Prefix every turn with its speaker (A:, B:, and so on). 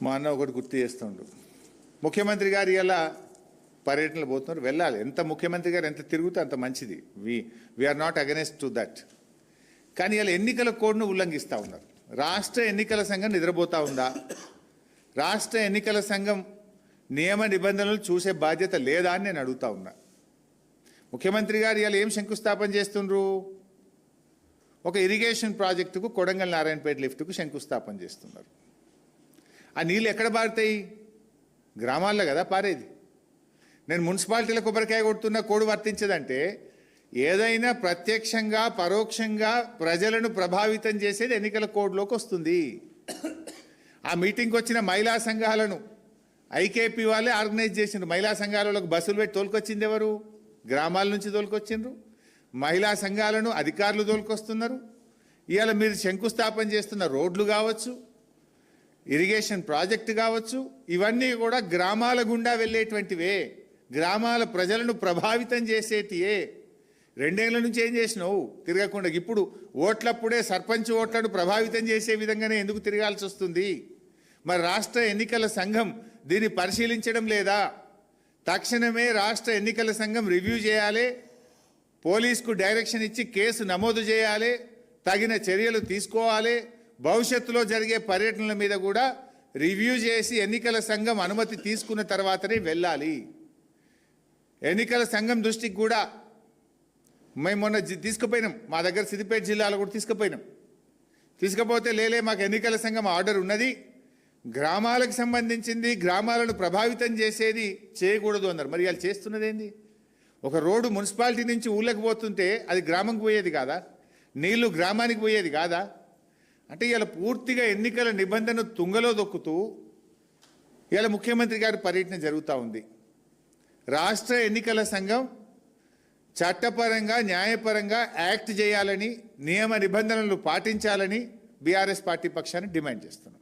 A: మా అన్న ఒకటి గుర్తు చేస్తుండు. ముఖ్యమంత్రి గారు ఇలా పర్యటనలు పోతున్నారు, వెళ్ళాలి. ఎంత ముఖ్యమంత్రి గారు ఎంత తిరుగుతే అంత మంచిది. We are not against to that. కానీ ఇలా ఎన్నికల కోడ్ను ఉల్లంఘిస్తూ ఉన్నారు. రాష్ట్ర ఎన్నికల సంఘం నిద్రపోతూ ఉందా? రాష్ట్ర ఎన్నికల సంఘం నియమ నిబంధనలు చూసే బాధ్యత లేదా అని నేను అడుగుతా ఉన్నా. ముఖ్యమంత్రి గారు ఇలా ఏం శంకుస్థాపన చేస్తుండ్రు? ఒక ఇరిగేషన్ ప్రాజెక్టుకు కొడంగల్ నారాయణపేట లిఫ్ట్కు శంకుస్థాపన చేస్తున్నారు. ఆ నీళ్ళు ఎక్కడ పారుతాయి? గ్రామాల్లో కదా పారేది. నేను మున్సిపాలిటీల కొబ్బరికాయ కొడుతున్న కోడ్ వర్తించదంటే ఏదైనా ప్రత్యక్షంగా పరోక్షంగా ప్రజలను ప్రభావితం చేసేది ఎన్నికల కోడ్లోకి వస్తుంది. ఆ మీటింగ్కి వచ్చిన మహిళా సంఘాలను ఐకేపీ వాళ్ళే ఆర్గనైజ్ చేసిండ్రు. మహిళా సంఘాలకు బస్సులు పెట్టి తోలుకొచ్చింది ఎవరు? గ్రామాల నుంచి తోలుకొచ్చిండ్రు. మహిళా సంఘాలను అధికారులు తోలుకొస్తున్నారు. ఇవాళ మీరు శంకుస్థాపన చేస్తున్న రోడ్లు కావచ్చు, ఇరిగేషన్ ప్రాజెక్టు కావచ్చు, ఇవన్నీ కూడా గ్రామాల గుండా వెళ్ళేటువంటివే, గ్రామాల ప్రజలను ప్రభావితం చేసేటివే. 2 ఏళ్ల నుంచి ఏం చేసినావు? తిరగకుండా. ఇప్పుడు ఓట్లప్పుడే సర్పంచ్ ఓట్లను ప్రభావితం చేసే విధంగానే ఎందుకు తిరగాల్సి వస్తుంది? మరి రాష్ట్ర ఎన్నికల సంఘం దీన్ని పరిశీలించడం లేదా? తక్షణమే రాష్ట్ర ఎన్నికల సంఘం రివ్యూ చేయాలి, పోలీసుకు డైరెక్షన్ ఇచ్చి కేసు నమోదు చేయాలి, తగిన చర్యలు తీసుకోవాలి. భవిష్యత్తులో జరిగే పర్యటనల మీద కూడా రివ్యూ చేసి ఎన్నికల సంఘం అనుమతి తీసుకున్న తర్వాతనే వెళ్ళాలి. ఎన్నికల సంఘం దృష్టికి కూడా మేము మొన్న తీసుకుపోయినాం. మా దగ్గర సిద్దిపేట జిల్లాలో కూడా తీసుకుపోయినాం. తీసుకపోతే లేలే మాకు ఎన్నికల సంఘం ఆర్డర్ ఉన్నది, గ్రామాలకు సంబంధించింది, గ్రామాలను ప్రభావితం చేసేది చేయకూడదు అన్నారు. మరి వాళ్ళు చేస్తున్నది ఏంది? ఒక రోడ్డు మున్సిపాలిటీ నుంచి ఊళ్ళకి పోతుంటే అది గ్రామంకి పోయేది కాదా? నీళ్లు గ్రామానికి పోయేది కాదా? అంటే ఇలా పూర్తిగా ఎన్నికల నిబంధన తుంగలో దొక్కుతూ ఇలా ముఖ్యమంత్రి గారి పర్యటన జరుగుతూ ఉంది. రాష్ట్ర ఎన్నికల సంఘం చట్టపరంగా న్యాయపరంగా యాక్ట్ చేయాలని, నియమ నిబంధనలు పాటించాలని బీఆర్ఎస్ పార్టీ పక్షాన్ని డిమాండ్ చేస్తున్నాం.